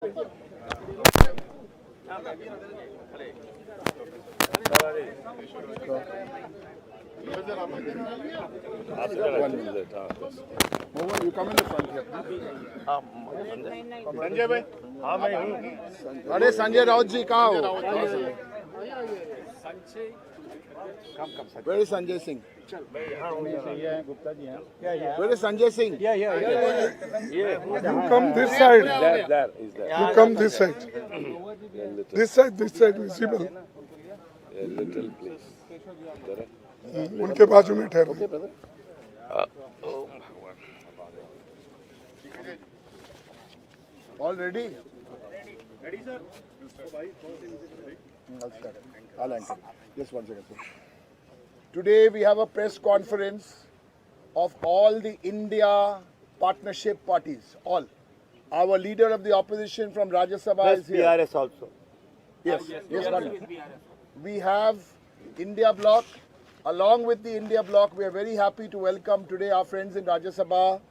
Mohan, you come in the front here. Sanjay भाई, हाँ मैं हूँ। अरे संजय राउत जी कहाँ हो? Where is Sanjay Singh? Gupta ji हैं। Where is Sanjay Singh? You come this side. There is there. You come this side. This side visible. A little please. उनके बाजू में ठहरो. Okay, brother. All ready? Ready, sir. I'll start. I'll anchor. Just one second, sir. Today we have a press conference of all the India partnership parties. All. Our leader of the opposition from Rajya Sabha is here. BRS also. Yes, one. We have India Bloc. Along with the India Bloc, we are very happy to welcome today our friends in Rajya Sabha,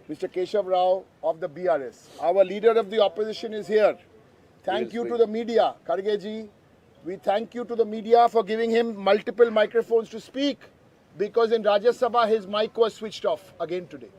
Mr. Keshav Rao of the BRS. Our leader of the opposition is here. Thank you to the media, Kharge ji. We thank you to the media for giving him multiple microphones to speak, because in Rajya Sabha his mic was switched off again today.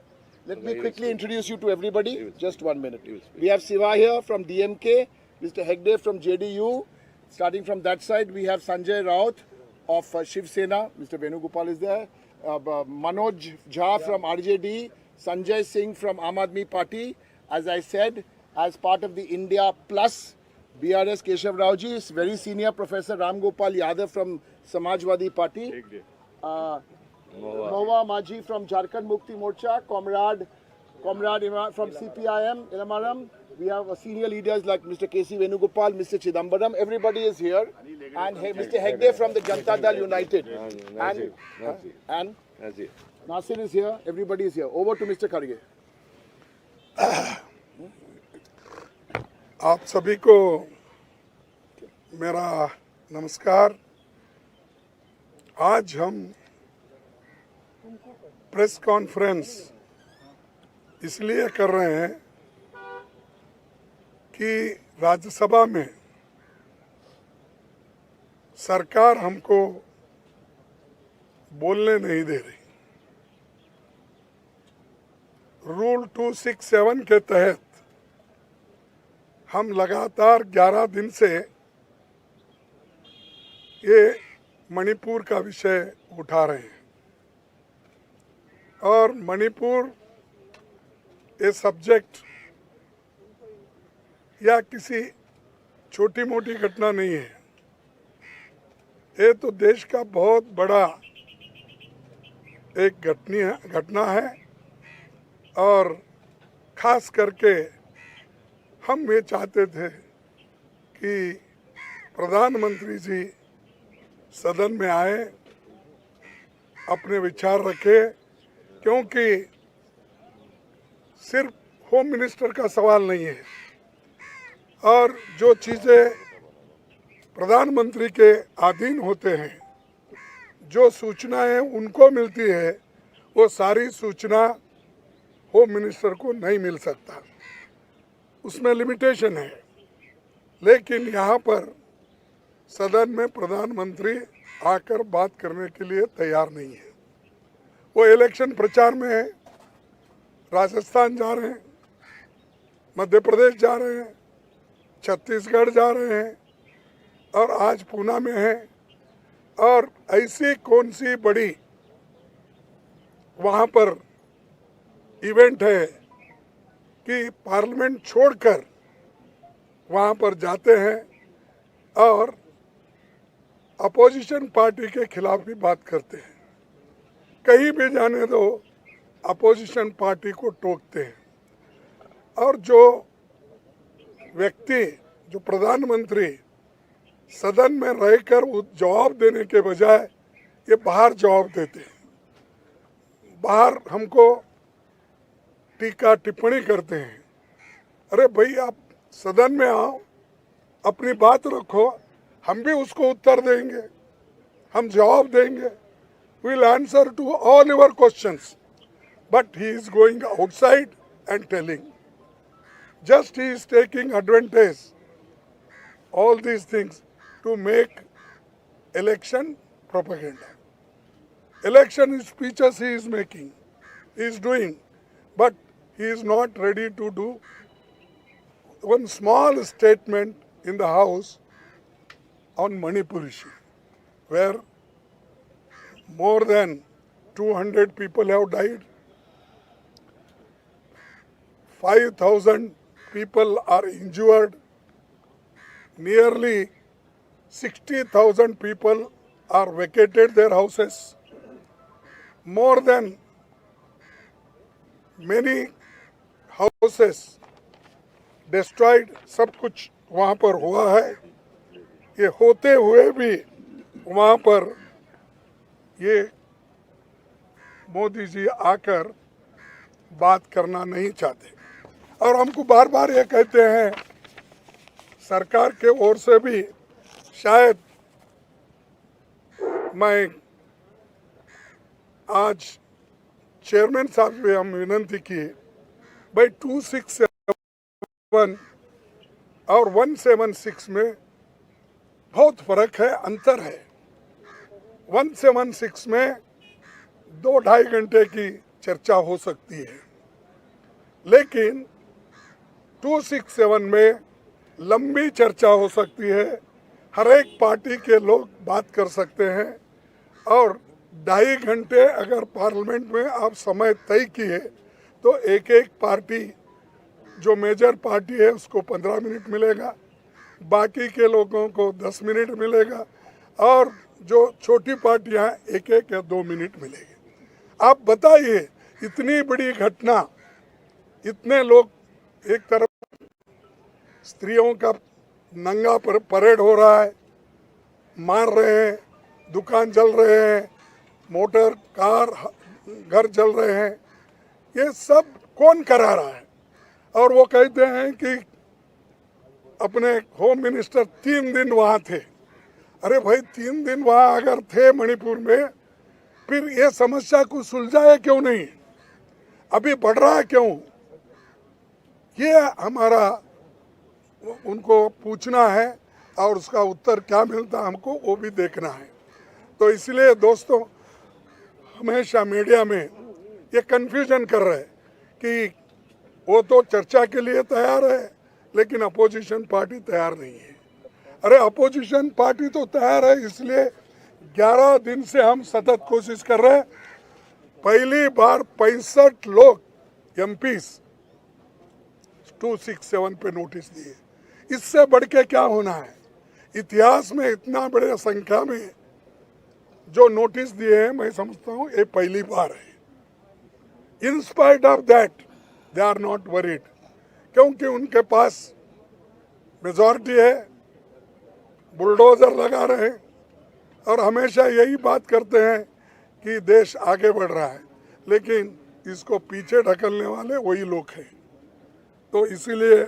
Let me quickly introduce you to everybody. Just 1 minute. We have Siva here from DMK, Mr. Hegde from JDU. Starting from that side, we have Sanjay Raut of Shiv Sena. Mr. Venugopal is there. Manoj Jha from RJD. Sanjay Singh from Aam Aadmi Party. As I said, as part of the India Plus, BRS Keshav Rao ji is very senior. Professor Ram Gopal Yadav from Samajwadi Party. Mohua Maji from Jharkhand Mukti Morcha. Comrade Imran from CPIM, Ilamaram. We have senior leaders like Mr. KC Venugopal, Mr. Chidambaram. Everybody is here. And Mr. Hegde from the Janata Dal United. And Nasir is here. Everybody is here. Over to Mr. Kharge. आप सभी को मेरा नमस्कार. आज हम press conference इसलिए कर रहे हैं कि राज्यसभा में सरकार हमको बोलने नहीं दे रही. रूल 267 के तहत हम लगातार 11 दिन से ये मणिपुर का विषय उठा रहे हैं. और मणिपुर ये सब्जेक्ट या किसी छोटी मोटी घटना नहीं है. ये तो देश का बहुत बड़ा एक घटना है. और खास करके हम ये चाहते थे कि प्रधानमंत्री जी सदन में आए, अपने विचार रखे, क्योंकि सिर्फ होम मिनिस्टर का सवाल नहीं है. और जो चीज़ें प्रधानमंत्री के अधीन होते हैं, जो सूचनाएं उनको मिलती है, वो सारी सूचना होम मिनिस्टर को नहीं मिल सकता. उसमें लिमिटेशन है. लेकिन यहाँ पर सदन में प्रधानमंत्री आकर बात करने के लिए तैयार नहीं है. वो इलेक्शन प्रचार में है. राजस्थान जा रहे हैं, मध्य प्रदेश जा रहे हैं, छत्तीसगढ़ जा रहे हैं और आज पूना में है. और ऐसी कौन सी बड़ी वहाँ पर इवेंट है कि पार्लियामेंट छोड़कर वहाँ पर जाते हैं और अपोजिशन पार्टी के खिलाफ भी बात करते हैं. कहीं भी जाने दो, अपोजिशन पार्टी को टोकते हैं. और जो व्यक्ति, जो प्रधानमंत्री सदन में रहकर जवाब देने के बजाय ये बाहर जवाब देते हैं, बाहर हमको टीका टिप्पणी करते हैं. अरे भाई, आप सदन में आओ, अपनी बात रखो, हम भी उसको उत्तर देंगे, हम जवाब देंगे. we'll answer to all your questions. But he is going outside and telling. just he is taking advantage all these things to make election propaganda. Election speeches he is making, he is doing, but he is not ready to do one small statement in the house on Manipur issue, where more than 200 people have died, 5,000 people are injured, nearly 60,000 people are vacated their houses, more than many houses destroyed, सब कुछ वहाँ पर हुआ है। ये होते हुए भी वहाँ पर ये मोदी जी आकर बात करना नहीं चाहते और हमको बार बार ये कहते हैं सरकार के ओर से भी शायद मैं आज चेयरमैन साहब से हम विनती किए भाई 267 और 176 में बहुत फर्क है, अंतर है। 176 में 2-2.5 घंटे की चर्चा हो सकती है, लेकिन 267 में लंबी चर्चा हो सकती है, हर एक पार्टी के लोग बात कर सकते हैं और 2.5 घंटे अगर पार्लियामेंट में आप समय तय किए तो एक एक पार्टी जो मेजर पार्टी है उसको 15 मिनट मिलेगा, बाकी के लोगों को 10 मिनट मिलेगा और जो छोटी पार्टियां हैं 1-1 या 2 मिनट मिलेगी। आप बताइए इतनी बड़ी घटना, इतने लोग, एक तरफ स्त्रियों का नंगा परेड हो रहा है, मार रहे हैं, दुकान जल रहे हैं, मोटर कार घर जल रहे हैं, ये सब कौन करा रहा है? और वो कहते हैं कि अपने होम मिनिस्टर 3 दिन वहाँ थे। अरे भाई 3 दिन वहाँ अगर थे मणिपुर में, फिर ये समस्या को सुलझाया क्यों नहीं? अभी बढ़ रहा है क्यों? ये हमारा उनको पूछना है और उसका उत्तर क्या मिलता हमको वो भी देखना है। तो इसलिए दोस्तों हमेशा मीडिया में ये कन्फ्यूजन कर रहे हैं कि वो तो चर्चा के लिए तैयार है लेकिन अपोजिशन पार्टी तैयार नहीं है। अरे अपोजिशन पार्टी तो तैयार है, इसलिए 11 दिन से हम सतत कोशिश कर रहे हैं। पहली बार 65 लोग एमपीस 267 पे नोटिस दिए, इससे बढ़ के क्या होना है? इतिहास में इतना बड़े संख्या में जो नोटिस दिए हैं मैं समझता हूँ ये पहली बार है। In spite of that they are not worried, क्योंकि उनके पास मेजॉरिटी है, बुलडोजर लगा रहे हैं और हमेशा यही बात करते हैं कि देश आगे बढ़ रहा है, लेकिन इसको पीछे ढकलने वाले वही लोग हैं। तो इसीलिए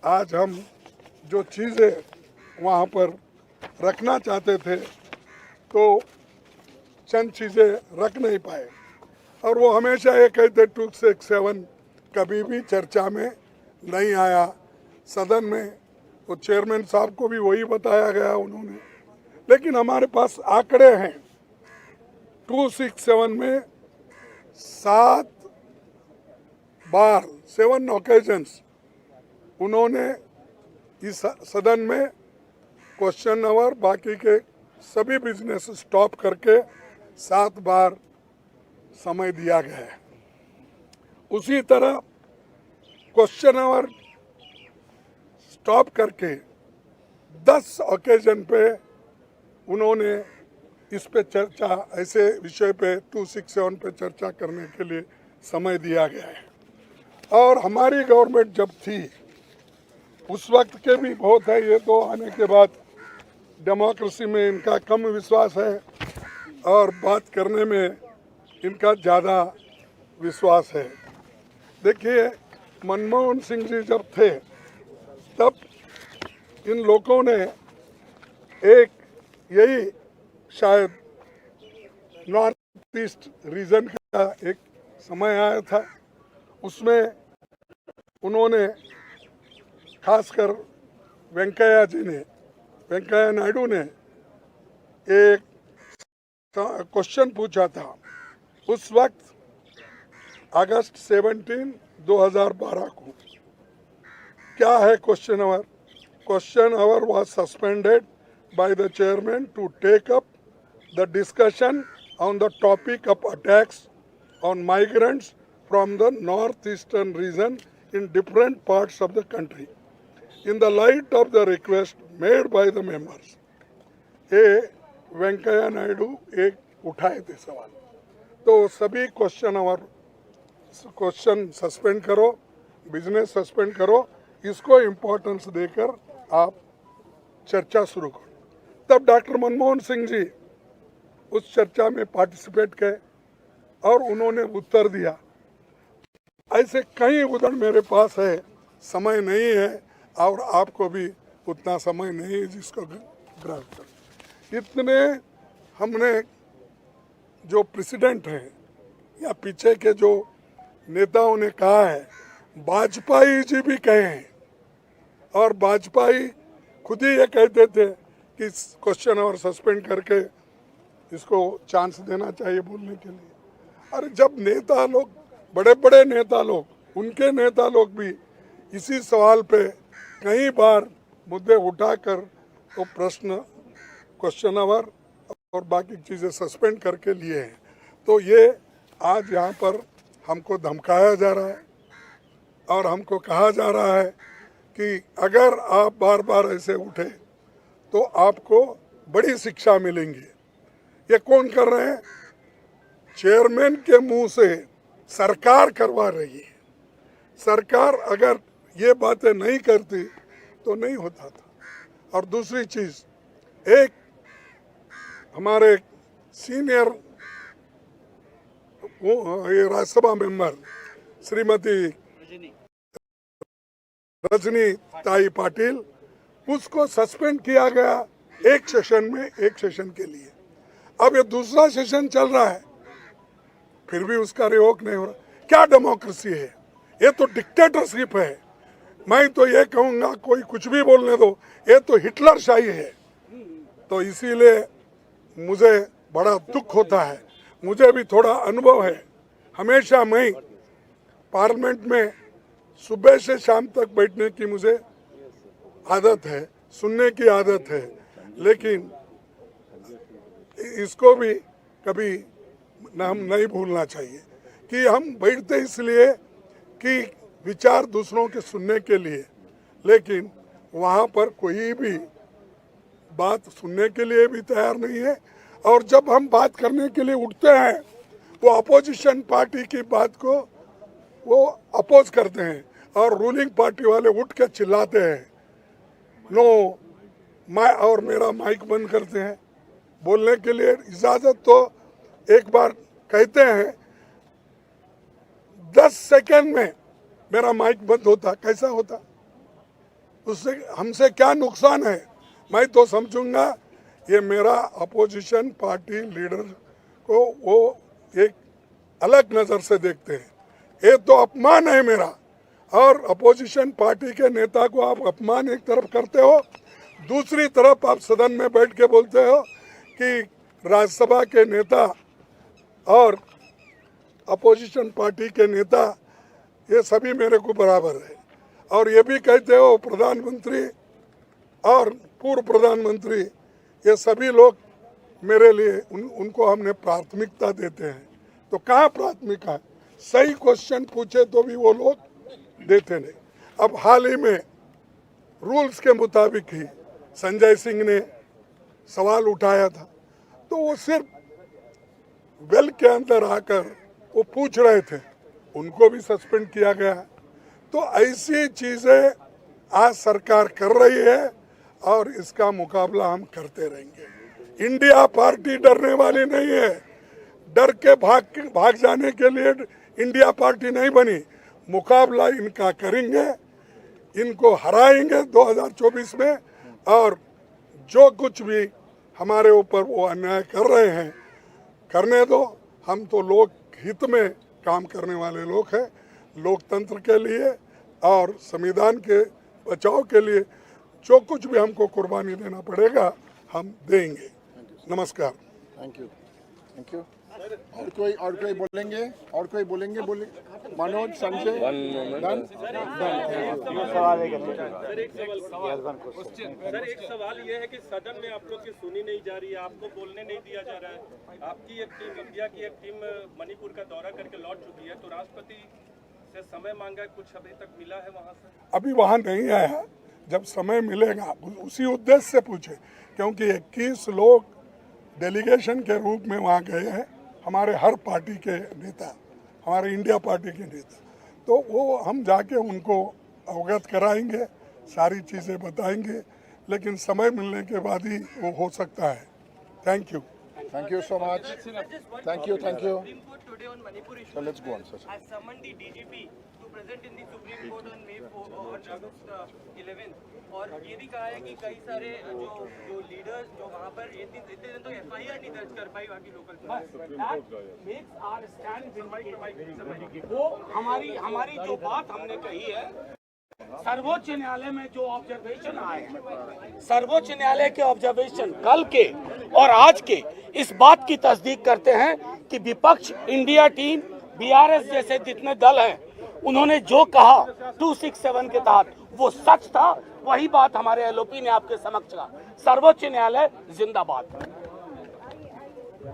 आज हम जो चीज़ें वहाँ पर रखना चाहते थे तो चंद चीज़ें रख नहीं पाए और वो हमेशा ये कहते 267 कभी भी चर्चा में नहीं आया। सदन में वो चेयरमैन साहब को भी वही बताया गया उन्होंने, लेकिन हमारे पास आंकड़े हैं। 267 में 7 बार 7 ओकेजन्स उन्होंने इस सदन में क्वेश्चन आवर बाकी के सभी बिजनेस स्टॉप करके 7 बार समय दिया गया है। उसी तरह क्वेश्चन आवर स्टॉप करके 10 ओकेजन पे उन्होंने इस पे चर्चा, ऐसे विषय पे 267 पे चर्चा करने के लिए समय दिया गया है। और हमारी गवर्नमेंट जब थी उस वक्त के भी बहुत है, ये तो आने के बाद डेमोक्रेसी में इनका कम विश्वास है और बात करने में इनका ज़्यादा विश्वास है। देखिए मनमोहन सिंह जी जब थे तब इन लोगों ने एक यही शायद नॉर्थ ईस्ट रीजन का एक समय आया था, उसमें उन्होंने खासकर वेंकैया नायडू ने एक क्वेश्चन पूछा था उस वक्त अगस्त 17, 2012 को। क्या है question hour? Question hour was suspended by the chairman to take up the discussion on the topic of attacks on migrants from the northeastern region in different parts of the country. In the light of the request made by the members, Venkaiah Naidu एक उठाए थे सवाल, तो सभी question suspend करो, business suspend करो, इसको importance देकर आप चर्चा शुरू करो। तब डॉक्टर मनमोहन सिंह जी उस चर्चा में पार्टिसिपेट किए और उन्होंने उत्तर दिया। ऐसे कई उदाहरण मेरे पास है, समय नहीं है और आपको भी उतना समय नहीं है जिसको ग्राह्य कर। इतने हमने जो प्रेसिडेंट हैं या पीछे के जो नेताओं ने कहा है, वाजपेयी जी भी कहे हैं, और वाजपेयी खुद ही ये कहते थे कि क्वेश्चन और सस्पेंड करके इसको चांस देना चाहिए बोलने के लिए। और जब नेता लोग, बड़े बड़े नेता लोग, उनके नेता लोग भी इसी सवाल पे कई बार मुद्दे उठाकर तो प्रश्न, क्वेश्चन आवर और बाकी चीज़ें सस्पेंड करके लिए हैं, तो ये आज यहाँ पर हमको धमकाया जा रहा है और हमको कहा जा रहा है कि अगर आप बार बार ऐसे उठे तो आपको बड़ी शिक्षा मिलेंगी। ये कौन कर रहे हैं? चेयरमैन के मुंह से सरकार करवा रही है। सरकार अगर ये बातें नहीं करती तो नहीं होता था। और दूसरी चीज, एक हमारे सीनियर ये राज्यसभा मेंबर श्रीमती रजनी ताई पाटिल, उसको सस्पेंड किया गया एक सेशन के लिए। अब ये दूसरा सेशन चल रहा है, फिर भी उसका रिवोक नहीं हो रहा। क्या डेमोक्रेसी है? ये तो डिक्टेटरशिप है। मैं तो ये कहूँगा कोई कुछ भी बोलने दो, ये तो हिटलर शाही है। तो इसीलिए मुझे बड़ा दुख होता है। मुझे भी थोड़ा अनुभव है, हमेशा मैं पार्लियामेंट में सुबह से शाम तक बैठने की मुझे आदत है, सुनने की आदत है, लेकिन इसको भी कभी हम नहीं भूलना चाहिए कि हम बैठते इसलिए कि विचार दूसरों के सुनने के लिए, लेकिन वहाँ पर कोई भी बात सुनने के लिए भी तैयार नहीं है। और जब हम बात करने के लिए उठते हैं, वो अपोजिशन पार्टी की बात को वो अपोज करते हैं और रूलिंग पार्टी वाले उठ के चिल्लाते हैं, नो मैं, और मेरा माइक बंद करते हैं। बोलने के लिए इजाज़त तो एक बार कहते हैं, 10 सेकंड में मेरा माइक बंद होता, कैसा होता? उससे हमसे क्या नुकसान है? मैं तो समझूंगा ये मेरा अपोजिशन पार्टी लीडर को वो एक अलग नज़र से देखते हैं। ये तो अपमान है मेरा, और अपोजिशन पार्टी के नेता को आप अपमान एक तरफ करते हो, दूसरी तरफ आप सदन में बैठ के बोलते हो कि राज्यसभा के नेता और अपोजिशन पार्टी के नेता ये सभी मेरे को बराबर है। और ये भी कहते हो प्रधानमंत्री और पूर्व प्रधानमंत्री, ये सभी लोग मेरे लिए उनको हमने प्राथमिकता देते हैं। तो कहाँ प्राथमिकता है? सही क्वेश्चन पूछे तो भी वो लोग देते नहीं। अब हाल ही में रूल्स के मुताबिक ही संजय सिंह ने सवाल उठाया था, तो वो सिर्फ वेल के अंदर आकर वो पूछ रहे थे, उनको भी सस्पेंड किया गया। तो ऐसी चीज़ें आज सरकार कर रही है और इसका मुकाबला हम करते रहेंगे। इंडिया पार्टी डरने वाली नहीं है, डर के भाग जाने के लिए इंडिया पार्टी नहीं बनी। मुकाबला इनका करेंगे, इनको हराएंगे 2024 में, और जो कुछ भी हमारे ऊपर वो अन्याय कर रहे हैं करने दो। हम तो लोक हित में काम करने वाले लोग हैं, लोकतंत्र के लिए और संविधान के बचाव के लिए जो कुछ भी हमको कुर्बानी देना पड़ेगा हम देंगे। नमस्कार। Thank you. और कोई बोलेंगे? बोले Manoj, Sanjay, One moment. Done. Sir एक सवाल ये है कि सदन में आप लोग की सुनी नहीं जा रही है, आपको बोलने नहीं दिया जा रहा है। आपकी एक टीम, इंडिया की एक टीम मणिपुर का दौरा करके लौट चुकी है, तो राष्ट्रपति से समय मांगा, कुछ अभी तक मिला है वहाँ से? अभी वहाँ नहीं आया, जब समय मिलेगा उसी उद्देश्य से पूछे, क्योंकि 21 लोग डेलीगेशन के रूप में वहाँ गए हैं, हमारे हर पार्टी के नेता, हमारे इंडिया पार्टी के नेता, तो वो हम जाके उनको अवगत कराएंगे, सारी चीज़ें बताएंगे, लेकिन समय मिलने के बाद ही वो हो सकता है। Thank you so much. Thank you. Supreme Court today on Manipur issue. So let's go on, sir. I've summoned the DGP to present in the Supreme Court on May 4 or August 11th. और ये भी कहा है कि कई सारे जो leaders जो वहाँ पर इतने दिन तो FIR नहीं दर्ज कर पाई बाकी लोकल। वो हमारी जो बात हमने कही है, सर्वोच्च न्यायालय में जो ऑब्जर्वेशन आए हैं, सर्वोच्च न्यायालय के ऑब्जर्वेशन कल के और आज के इस बात की तस्दीक करते हैं कि विपक्ष, इंडिया टीम, BRS जैसे जितने दल हैं, उन्होंने जो कहा 267 के तहत वो सच था। वही बात हमारे LOP ने आपके समक्ष कहा। सर्वोच्च न्यायालय जिंदाबाद।